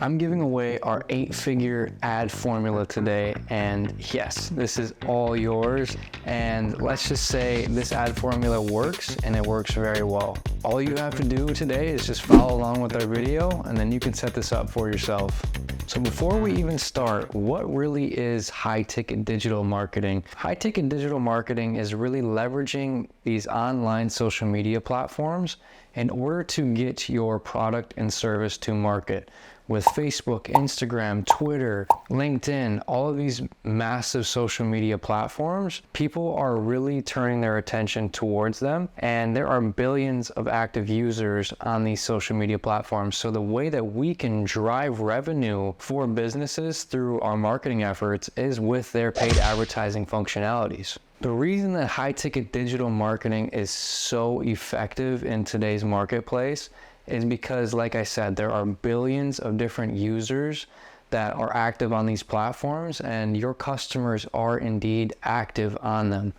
I'm giving away our 8-figure ad formula today, and yes, this is all yours. And let's just say this ad formula works, and it works very well. All you have to do today is just follow along with our video, and then you can set this up for yourself. So before we even start, what really is high-ticket digital marketing? High-ticket digital marketing is really leveraging these online social media platforms in order to get your product and service to market. With Facebook, Instagram, Twitter, LinkedIn, all of these massive social media platforms, people are really turning their attention towards them, and there are billions of active users on these social media platforms. So the way that we can drive revenue for businesses through our marketing efforts is with their paid advertising functionalities. The reason that high-ticket digital marketing is so effective in today's marketplace is because, like I said, there are billions of different users that are active on these platforms, and your customers are indeed active on them.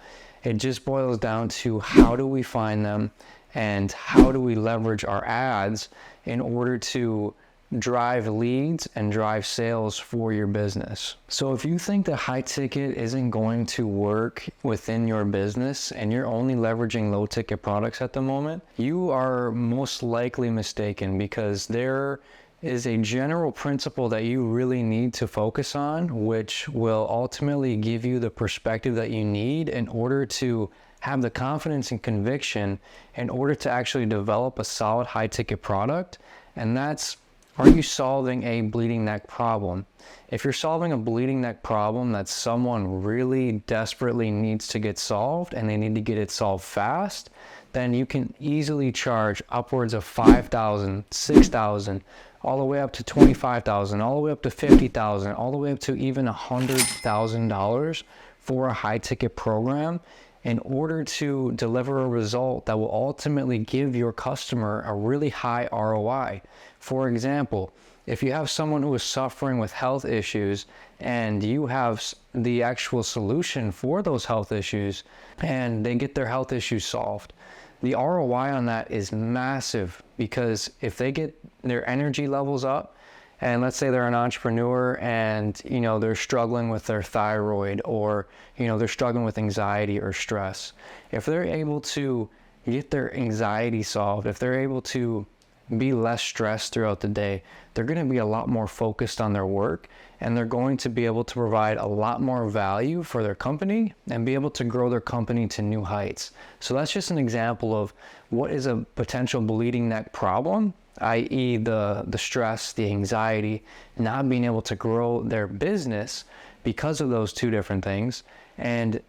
It just boils down to how do we find them and how do we leverage our ads in order to drive leads and drive sales for your business. So if you think that high ticket isn't going to work within your business and you're only leveraging low ticket products at the moment, you are most likely mistaken, because there is a general principle that you really need to focus on, which will ultimately give you the perspective that you need in order to have the confidence and conviction in order to actually develop a solid high ticket product. And that's, are you solving a bleeding neck problem? If you're solving a bleeding neck problem that someone really desperately needs to get solved, and they need to get it solved fast, then you can easily charge upwards of $5,000, $6,000, all the way up to $25,000, all the way up to $50,000, all the way up to even $100,000 for a high ticket program, in order to deliver a result that will ultimately give your customer a really high ROI. For example, if you have someone who is suffering with health issues and you have the actual solution for those health issues and they get their health issues solved, the ROI on that is massive, because if they get their energy levels up, and let's say they're an entrepreneur and they're struggling with their thyroid, or they're struggling with anxiety or stress, if they're able to get their anxiety solved, if they're able to be less stressed throughout the day, they're going to be a lot more focused on their work, and they're going to be able to provide a lot more value for their company and be able to grow their company to new heights. So that's just an example of what is a potential bleeding neck problem, i.e. the stress, the anxiety, not being able to grow their business because of those two different things, and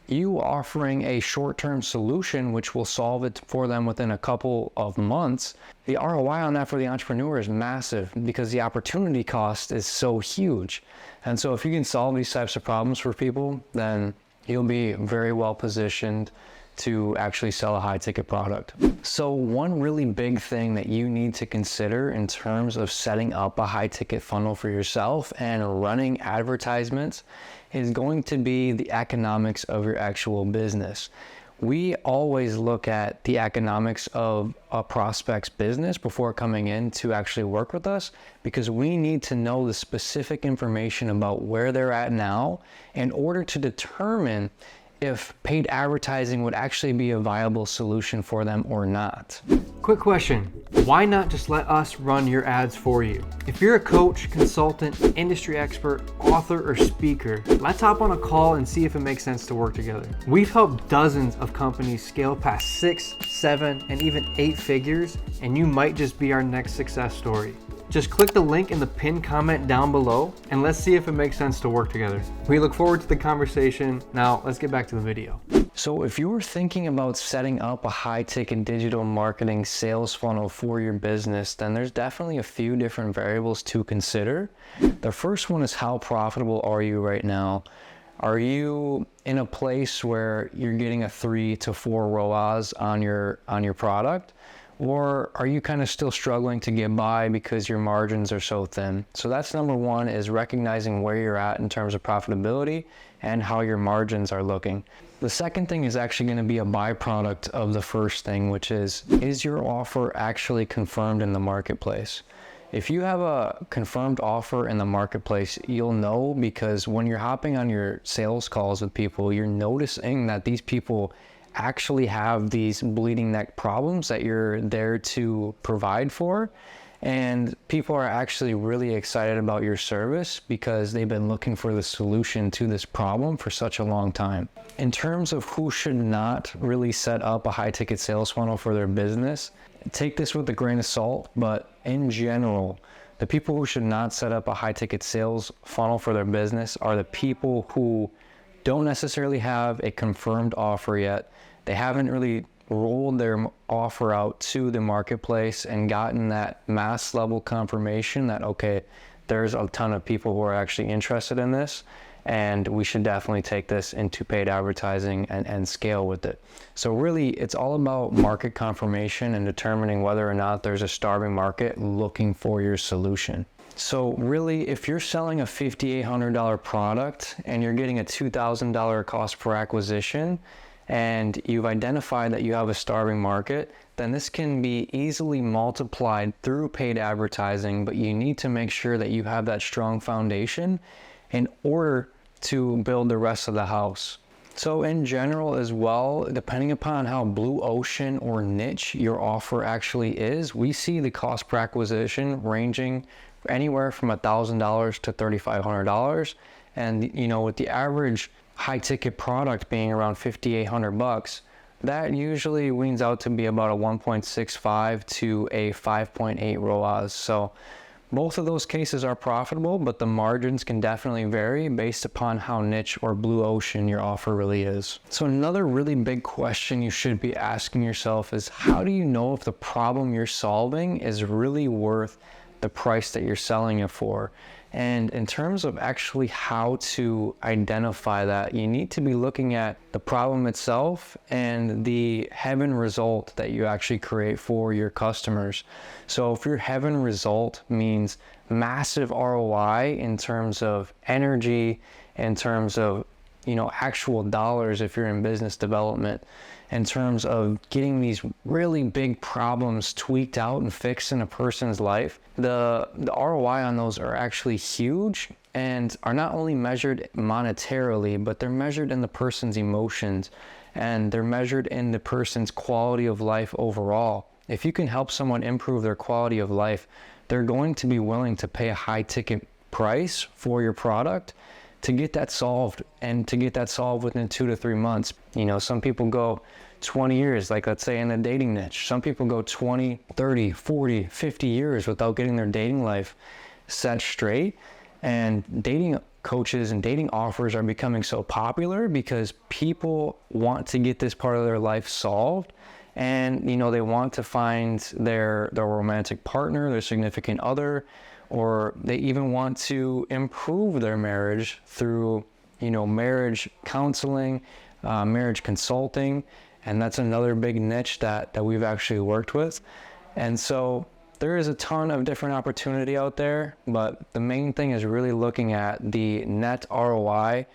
you offering a short-term solution which will solve it for them within a couple of months. The ROI on that for the entrepreneur is massive, because the opportunity cost is so huge. And so if you can solve these types of problems for people, then you'll be very well positioned to actually sell a high ticket product. So one really big thing that you need to consider in terms of setting up a high ticket funnel for yourself and running advertisements is going to be the economics of your actual business. We always look at the economics of a prospect's business before coming in to actually work with us, because we need to know the specific information about where they're at now in order to determine if paid advertising would actually be a viable solution for them or not. Quick question, why not just let us run your ads for you? If you're a coach, consultant, industry expert, author, or speaker, let's hop on a call and see if it makes sense to work together. We've helped dozens of companies scale past 6, 7, and even 8 figures, and you might just be our next success story. Just click the link in the pinned comment down below and let's see if it makes sense to work together. We look forward to the conversation. Now let's get back to the video. So if you were thinking about setting up a high ticket digital marketing sales funnel for your business, then there's definitely a few different variables to consider. The first one is, how profitable are you right now? Are you in a place where you're getting a 3 to 4 ROAS on your product? Or are you kind of still struggling to get by because your margins are so thin? So that's number one, is recognizing where you're at in terms of profitability and how your margins are looking. The second thing is actually going to be a byproduct of the first thing, which is your offer actually confirmed in the marketplace? If you have a confirmed offer in the marketplace, you'll know, because when you're hopping on your sales calls with people, you're noticing that these people actually have these bleeding neck problems that you're there to provide for. And people are actually really excited about your service because they've been looking for the solution to this problem for such a long time. In terms of who should not really set up a high ticket sales funnel for their business, take this with a grain of salt, but in general, the people who should not set up a high ticket sales funnel for their business are the people who don't necessarily have a confirmed offer yet. They haven't really rolled their offer out to the marketplace and gotten that mass level confirmation that, okay, there's a ton of people who are actually interested in this, and we should definitely take this into paid advertising and scale with it. So really, it's all about market confirmation and determining whether or not there's a starving market looking for your solution. So really, if you're selling a $5,800 product and you're getting a $2,000 cost per acquisition, and you've identified that you have a starving market, then this can be easily multiplied through paid advertising, but you need to make sure that you have that strong foundation in order to build the rest of the house. So in general as well, depending upon how blue ocean or niche your offer actually is, we see the cost per acquisition ranging anywhere from $1,000 to $3,500. And with the average high ticket product being around $5,800, that usually weans out to be about a 1.65 to a 5.8 ROAS. So both of those cases are profitable, but the margins can definitely vary based upon how niche or blue ocean your offer really is. So another really big question you should be asking yourself is, how do you know if the problem you're solving is really worth the price that you're selling it for? And in terms of actually how to identify that, you need to be looking at the problem itself and the heaven result that you actually create for your customers. So if your heaven result means massive ROI in terms of energy, in terms of actual dollars if you're in business development, in terms of getting these really big problems tweaked out and fixed in a person's life, the ROI on those are actually huge and are not only measured monetarily, but they're measured in the person's emotions, and they're measured in the person's quality of life overall. If you can help someone improve their quality of life, they're going to be willing to pay a high ticket price for your product to get that solved, and to get that solved within 2 to 3 months. Some people go 20 years, like let's say in the dating niche. Some people go 20, 30, 40, 50 years without getting their dating life set straight. And dating coaches and dating offers are becoming so popular because people want to get this part of their life solved. And, they want to find their romantic partner, their significant other, or they even want to improve their marriage through, marriage counseling, marriage consulting. And that's another big niche that we've actually worked with. And so there is a ton of different opportunity out there, but the main thing is really looking at the net ROI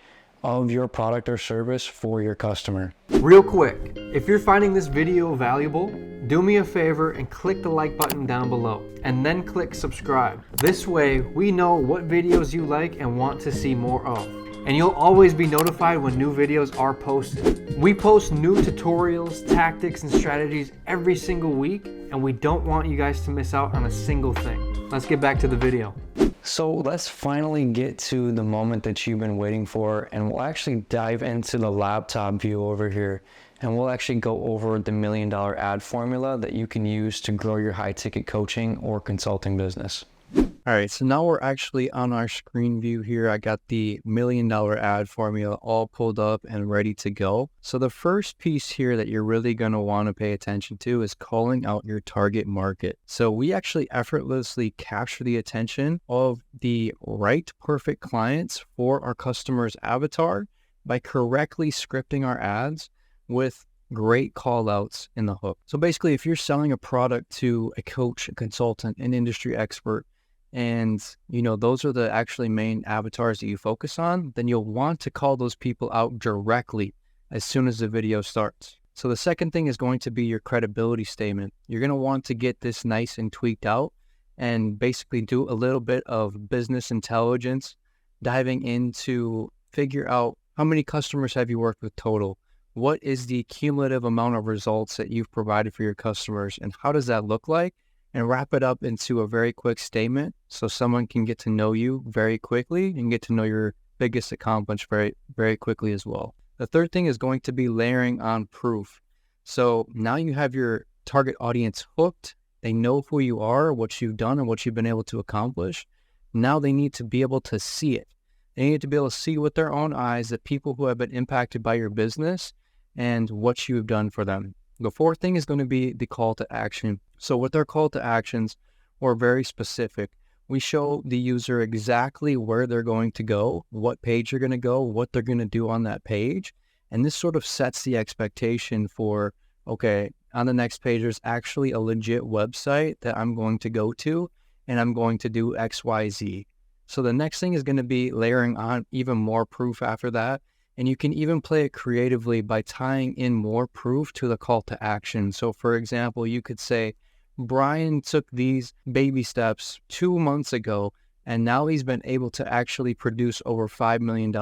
of your product or service for your customer. Real quick, if you're finding this video valuable, do me a favor and click the like button down below, and then click subscribe. This way we know what videos you like and want to see more of. And you'll always be notified when new videos are posted. We post new tutorials, tactics, and strategies every single week, and we don't want you guys to miss out on a single thing. Let's get back to the video. So let's finally get to the moment that you've been waiting for, and we'll actually dive into the laptop view over here, and we'll actually go over the $1 million ad formula that you can use to grow your high ticket coaching or consulting business. All right, so now we're actually on our screen view here. I got the $1 million ad formula all pulled up and ready to go. So the first piece here that you're really going to want to pay attention to is calling out your target market. So we actually effortlessly capture the attention of the right perfect clients for our customer's avatar by correctly scripting our ads with great call outs in the hook. So basically, if you're selling a product to a coach, a consultant, an industry expert, and those are the actually main avatars that you focus on, then you'll want to call those people out directly as soon as the video starts. So the second thing is going to be your credibility statement. You're going to want to get this nice and tweaked out and basically do a little bit of business intelligence, diving into figure out how many customers have you worked with total? What is the cumulative amount of results that you've provided for your customers, and how does that look like? And wrap it up into a very quick statement so someone can get to know you very quickly and get to know your biggest accomplishment very, very quickly as well. The third thing is going to be layering on proof. So now you have your target audience hooked. They know who you are, what you've done, and what you've been able to accomplish. Now they need to be able to see it. They need to be able to see with their own eyes the people who have been impacted by your business and what you've done for them. The fourth thing is going to be the call to action. So with our call to actions, we're very specific. We show the user exactly where they're going to go, what page they're going to go, what they're going to do on that page. And this sort of sets the expectation for, okay, on the next page, there's actually a legit website that I'm going to go to, and I'm going to do X, Y, Z. So the next thing is going to be layering on even more proof after that. And you can even play it creatively by tying in more proof to the call to action. So for example, you could say, Brian took these baby steps 2 months ago, and now he's been able to actually produce over $5 million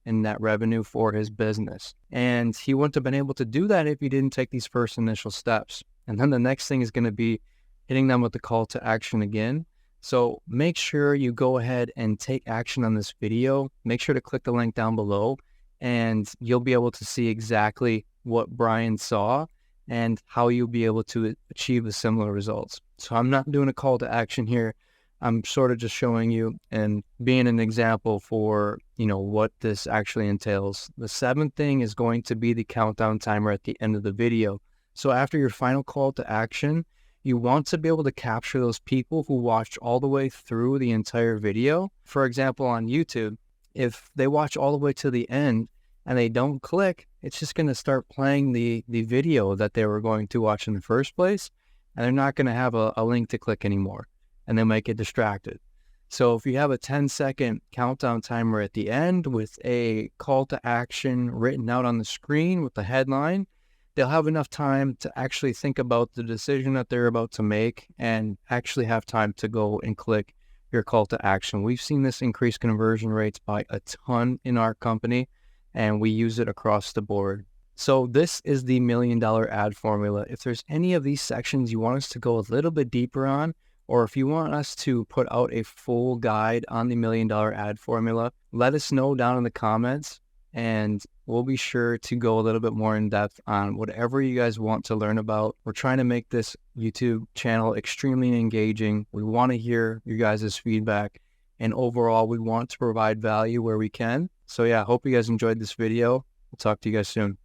in net revenue for his business. And he wouldn't have been able to do that if he didn't take these first initial steps. And then the next thing is going to be hitting them with the call to action again. So make sure you go ahead and take action on this video. Make sure to click the link down below, and you'll be able to see exactly what Brian saw and how you'll be able to achieve the similar results. So I'm not doing a call to action here. I'm sort of just showing you and being an example for, what this actually entails. The seventh thing is going to be the countdown timer at the end of the video. So after your final call to action, you want to be able to capture those people who watched all the way through the entire video. For example, on YouTube, if they watch all the way to the end and they don't click, it's just going to start playing the video that they were going to watch in the first place, and they're not going to have a link to click anymore, and they might get distracted. So if you have a 10-second countdown timer at the end with a call to action written out on the screen with the headline, they'll have enough time to actually think about the decision that they're about to make and actually have time to go and click your call to action. We've seen this increase conversion rates by a ton in our company, and we use it across the board. So this is the $1 million ad formula. If there's any of these sections you want us to go a little bit deeper on, or if you want us to put out a full guide on the $1 million ad formula, let us know down in the comments, and we'll be sure to go a little bit more in depth on whatever you guys want to learn about. We're trying to make this YouTube channel extremely engaging. We want to hear your guys' feedback, and overall, we want to provide value where we can. So yeah, hope you guys enjoyed this video. We'll talk to you guys soon.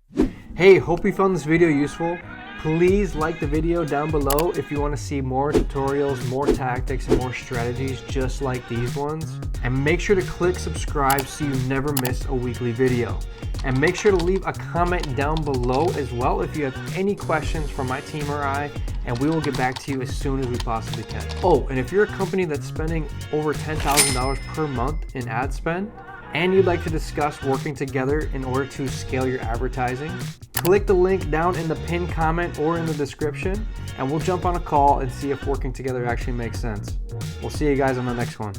Hey, hope you found this video useful. Please like the video down below if you want to see more tutorials, more tactics, and more strategies just like these ones. And make sure to click subscribe so you never miss a weekly video. And make sure to leave a comment down below as well if you have any questions for my team or I, and we will get back to you as soon as we possibly can. Oh, and if you're a company that's spending over $10,000 per month in ad spend, and you'd like to discuss working together in order to scale your advertising, click the link down in the pinned comment or in the description, and we'll jump on a call and see if working together actually makes sense. We'll see you guys on the next one.